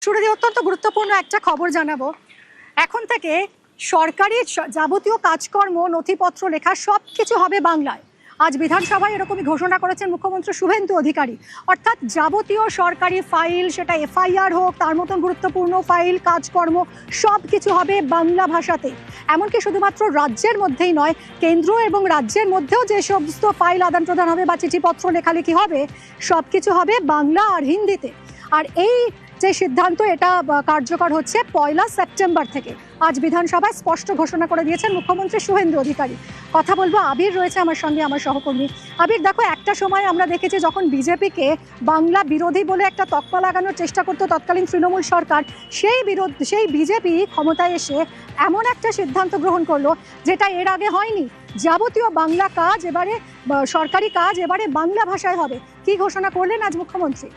শুরু দিয়ে অত্যন্ত গুরুত্বপূর্ণ একটা খবর জানাবো। এখন থেকে সরকারি যাবতীয় কাজকর্ম, নথিপত্র লেখা সবকিছু হবে বাংলায়। আজ বিধানসভায় এরকমই ঘোষণা করেছেন মুখ্যমন্ত্রী শুভেন্দু অধিকারী। অর্থাৎ যাবতীয় সরকারি ফাইল, সেটা এফআইআর হোক, তার মতন গুরুত্বপূর্ণ ফাইল, কাজকর্ম সব কিছু হবে বাংলা ভাষাতে। এমনকি শুধুমাত্র রাজ্যের মধ্যেই নয়, কেন্দ্র এবং রাজ্যের মধ্যেও যে সমস্ত ফাইল আদান প্রদান হবে বা চিঠিপত্র লেখালেখি হবে, সব কিছু হবে বাংলা আর হিন্দিতে। আর এই যে সিদ্ধান্ত, এটা কার্যকর হচ্ছে 1 সেপ্টেম্বর থেকে। আজ বিধানসভায় স্পষ্ট ঘোষণা করে দিয়েছেন মুখ্যমন্ত্রী শুভেন্দু অধিকারী। কথা বলবো, আবির রয়েছে আমার সঙ্গে, আমার সহকর্মী। আবির, দেখো, একটা সময় আমরা দেখেছি যখন বিজেপিকে বাংলা বিরোধী বলে একটা তকমা লাগানোর চেষ্টা করতো তৎকালীন তৃণমূল সরকার, সেই বিজেপি ক্ষমতায় এসে এমন একটা সিদ্ধান্ত গ্রহণ করলো যেটা এর আগে হয়নি। যাবতীয় বাংলা কাজ এবারে, সরকারি কাজ এবারে বাংলা ভাষায় হবে। কি ঘোষণা করলেন আজ মুখ্যমন্ত্রী?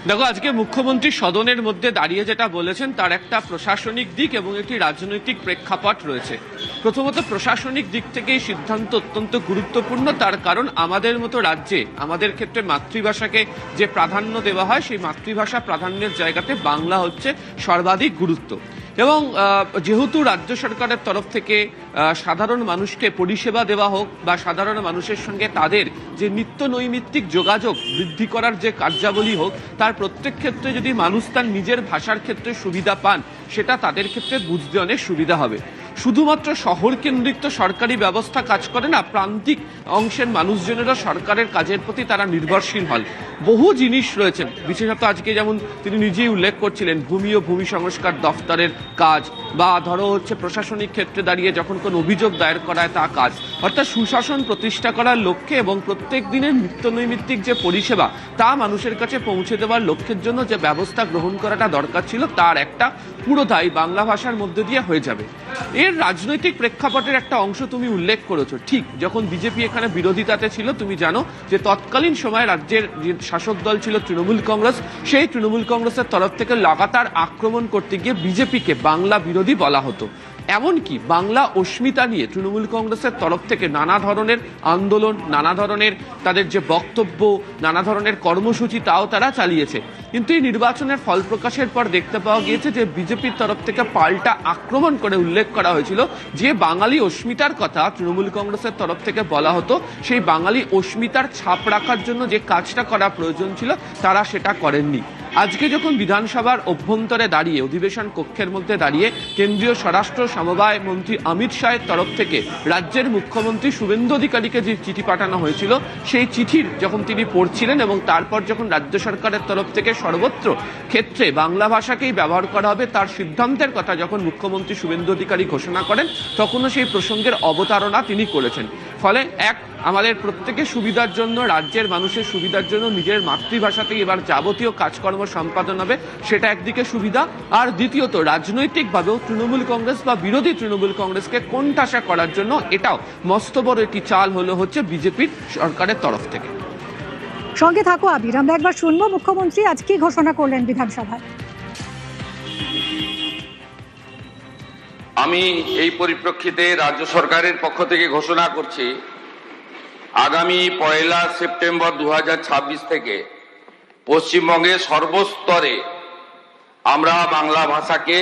দেখো, আজকে মুখ্যমন্ত্রী সদনের মধ্যে দাঁড়িয়ে যেটা বলেছেন তার একটা প্রশাসনিক দিক এবং একটি রাজনৈতিক প্রেক্ষাপট রয়েছে। প্রথমত, প্রশাসনিক দিক থেকে এই সিদ্ধান্ত অত্যন্ত গুরুত্বপূর্ণ। তার কারণ আমাদের মতো রাজ্যে আমাদের ক্ষেত্রে মাতৃভাষাকে যে প্রাধান্য দেওয়া হয়, সেই মাতৃভাষা প্রাধান্যের জায়গাতে বাংলা হচ্ছে সর্বাধিক গুরুত্ব। এবং যেহেতু রাজ্য সরকারের তরফ থেকে সাধারণ মানুষকে পরিষেবা দেওয়া হোক বা সাধারণ মানুষের সঙ্গে তাদের যে নিত্য নৈমিত্তিক যোগাযোগ বৃদ্ধি করার যে কার্যাবলী হোক, তার প্রত্যেক ক্ষেত্রে যদি মানুষ তার নিজের ভাষার ক্ষেত্রে সুবিধা পান, সেটা তাদের ক্ষেত্রে বুঝতে অনেক সুবিধা হবে। শুধুমাত্র শহর কেন্দ্রিক তো সরকারি ব্যবস্থা কাজ করে না, প্রান্তিক অংশের মানুষজনেরা সরকারের কাজের প্রতি তারা নির্ভরশীল হন। বহু জিনিস রয়েছে, বিশেষত আজকে যেমন তিনি নিজেই উল্লেখ করছিলেন ভূমি ও ভূমি সংস্কার দফতরের কাজ, বা ধরো হচ্ছে প্রশাসনিক ক্ষেত্রে দাঁড়িয়ে যখন কোনো অভিযোগ দায়ের করায় তা কাজ। অর্থাৎ সুশাসন প্রতিষ্ঠা করার লক্ষ্যে এবং প্রত্যেক দিনের নিত্য নৈমিত্তিক যে পরিষেবা তা মানুষের কাছে পৌঁছে দেওয়ার লক্ষ্যের জন্য যে ব্যবস্থা গ্রহণ করাটা দরকার ছিল, তার একটা পুরোটাই বাংলা ভাষার মধ্যে দিয়ে হয়ে যাবে। এর রাজনৈতিক প্রেক্ষাপটের একটা অংশ তুমি উল্লেখ করেছো। ঠিক যখন বিজেপি এখানে বিরোধিতাতে ছিল, তুমি জানো যে তৎকালীন সময় রাজ্যের যে শাসক দল ছিল তৃণমূল কংগ্রেস, সেই তৃণমূল কংগ্রেসের তরফ থেকে লাগাতার আক্রমণ করতে গিয়ে বিজেপিকে বাংলা বিরোধী বলা হতো। এমনকি বাংলা অস্মিতা নিয়ে তৃণমূল কংগ্রেসের তরফ থেকে নানা ধরনের আন্দোলন, নানা ধরনের তাদের যে বক্তব্য, নানা ধরনের কর্মসূচি তাও তারা চালিয়েছে। কিন্তু এই নির্বাচনের ফল প্রকাশের পর দেখতে পাওয়া গিয়েছে যে বিজেপির তরফ থেকে পাল্টা আক্রমণ করে উল্লেখ করা হয়েছিল যে বাঙালি অস্মিতার কথা তৃণমূল কংগ্রেসের তরফ থেকে বলা হতো, সেই বাঙালি অস্মিতার ছাপ রাখার জন্য যে কাজটা করা প্রয়োজন ছিল তারা সেটা করেননি। আজকে যখন বিধানসভার অভ্যন্তরে দাঁড়িয়ে, অধিবেশন কক্ষের মধ্যে দাঁড়িয়ে কেন্দ্রীয় স্বরাষ্ট্র সমবায় মন্ত্রী অমিত শাহের তরফ থেকে রাজ্যের মুখ্যমন্ত্রী শুভেন্দু অধিকারীকে যে চিঠি পাঠানো হয়েছিল, সেই চিঠির যখন তিনি পড়ছিলেন এবং তারপর যখন রাজ্য সরকারের তরফ থেকে সর্বত্র ক্ষেত্রে বাংলা ভাষাকেই ব্যবহার করা হবে তার সিদ্ধান্তের কথা যখন মুখ্যমন্ত্রী শুভেন্দু অধিকারী ঘোষণা করেন, তখনও সেই প্রসঙ্গের অবতারণা তিনি করেছেন। ফলে আমাদের প্রত্যেকের সুবিধার জন্য, রাজ্যের মানুষের সুবিধার জন্য নিজের মাতৃভাষাতেই এবার যাবতীয় কাজকর্ম সম্পাদন হবে, সেটা একদিকে সুবিধা। আর দ্বিতীয়ত, রাজনৈতিকভাবেও তৃণমূল কংগ্রেস বা বিরোধী তৃণমূল কংগ্রেসকে কোণঠাসা করার জন্য এটাও মস্ত বড় একটি চাল হচ্ছে বিজেপির সরকারের তরফ থেকে। সঙ্গে থাকো আবির, আমরা একবার শুনবো মুখ্যমন্ত্রী আজ কি ঘোষণা করলেন বিধানসভায়। আমি এই পরিপ্রেক্ষিতে রাজ্য সরকারের পক্ষ থেকে ঘোষণা করছি, আগামী 1 সেপ্টেম্বর 2026 থেকে পশ্চিমবঙ্গের সর্বস্তরে আমরা বাংলা ভাষাকে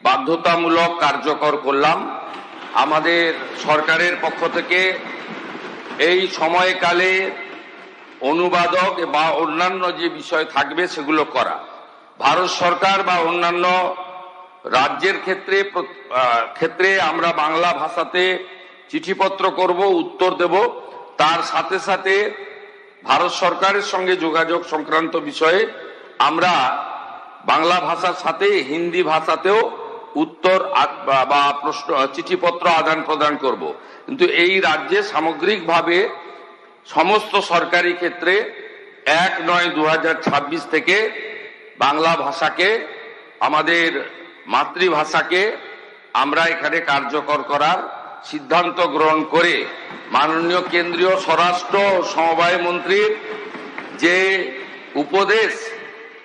বাধ্যতামূলক কার্যকর করলাম। আমাদের সরকারের পক্ষ থেকে এই সময়কালে অনুবাদক বা অন্যান্য যে বিষয় থাকবে সেগুলো করা। ভারত সরকার বা অন্যান্য রাজ্যের ক্ষেত্রে আমরা বাংলা ভাষাতে চিঠিপত্র করব, উত্তর দেব। তার সাথে সাথে ভারত সরকারের সঙ্গে যোগাযোগ সংক্রান্ত বিষয়ে আমরা বাংলা ভাষার সাথে হিন্দি ভাষাতেও উত্তর বা প্রশ্ন, চিঠিপত্র আদান প্রদান করব। কিন্তু এই রাজ্যে সামগ্রিকভাবে সমস্ত সরকারি ক্ষেত্রে 1/9/2026 থেকে বাংলা ভাষাকে, আমাদের মাতৃভাষাকে আমরা এখানে কার্যকর করার সিদ্ধান্ত গ্রহণ করে মাননীয় কেন্দ্রীয় স্বরাষ্ট্র সমবায় মন্ত্রীর যে উপদেশ,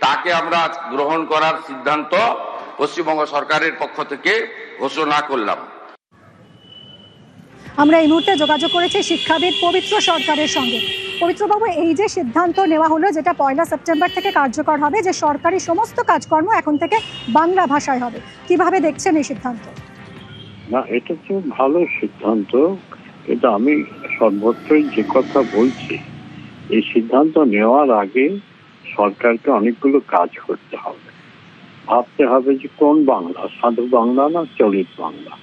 তাকে আমরা গ্রহণ করার সিদ্ধান্ত পশ্চিমবঙ্গ সরকারের পক্ষ থেকে ঘোষণা করলাম। আমরা এই মুহূর্তে যোগাযোগ করেছি শিক্ষাবিদ পবিত্র সরকারের সঙ্গে। পবিত্রবাবু, এই যে সিদ্ধান্ত নেওয়া হলো, যেটা 1 সেপ্টেম্বর থেকে কার্যকর হবে, যে সরকারি সমস্ত কাজকর্ম এখন থেকে বাংলা ভাষায় হবে, কিভাবে দেখছেন এই সিদ্ধান্ত? না, এটা তো ভালো সিদ্ধান্ত, কিন্তু আমি সর্বত্রই যে কথা বলছি, এই সিদ্ধান্ত নেওয়ার আগে সরকারকে অনেকগুলো কাজ করতে হবে। ভাবতে হবে যে কোন বাংলা, সাধু বাংলা না চলিত বাংলা।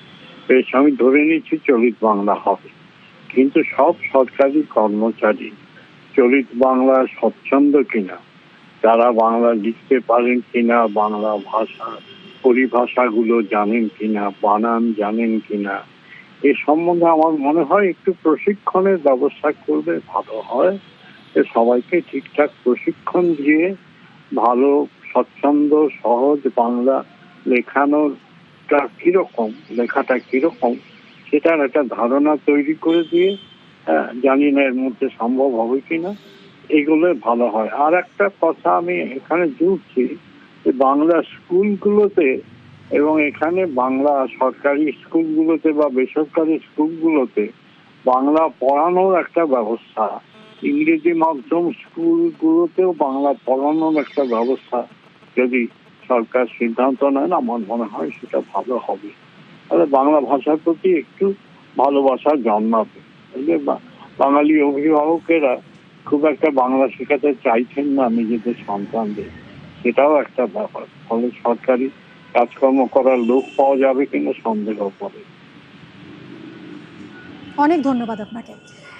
বেশ, আমি ধরে নিচ্ছি চলিত বাংলা হবে, কিন্তু সব সরকারি কর্মচারী চলিত বাংলা স্বচ্ছন্দ কিনা, যারা বাংলা লিখতে পারেন কিনা, বাংলা ভাষা পরিভাষাগুলো জানেন কিনা, বানান জানেন কিনা, এ সম্বন্ধে আমার মনে হয় একটু প্রশিক্ষণের ব্যবস্থা করলে ভালো হয়। সবাইকে ঠিকঠাক প্রশিক্ষণ দিয়ে ভালো স্বচ্ছন্দ সহজ বাংলা লেখানোটা কিরকম, লেখাটা কিরকম, সেটার একটা ধারণা তৈরি করে দিয়ে, জানি না এর মধ্যে সম্ভব হবে কিনা, এগুলো ভালো হয়। আর একটা কথা আমি এখানে জুড়ছি, যে বাংলা স্কুলগুলোতে এবং এখানে বাংলা সরকারি স্কুলগুলোতে বা বেসরকারি স্কুলগুলোতে বাংলা পড়ানোর একটা ব্যবস্থা, ইংরেজি মাধ্যম স্কুলগুলোতেও বাংলা পড়ানোর একটা ব্যবস্থা যদি সরকার সিদ্ধান্ত নেন, আমার মনে হয় সেটা ভালো হবে। তাহলে বাংলা ভাষার প্রতি একটু ভালোবাসা জন্মাবে। বাঙালি অভিভাবকেরা খুব একটা বাংলা শেখাতে চাইছেন না নিজেদের সন্তানদের, সেটাও একটা ব্যাপার। ফলে সরকারি কাজকর্ম করার লোক পাওয়া যাবে কিনা সন্দেহ করে। অনেক ধন্যবাদ আপনাকে।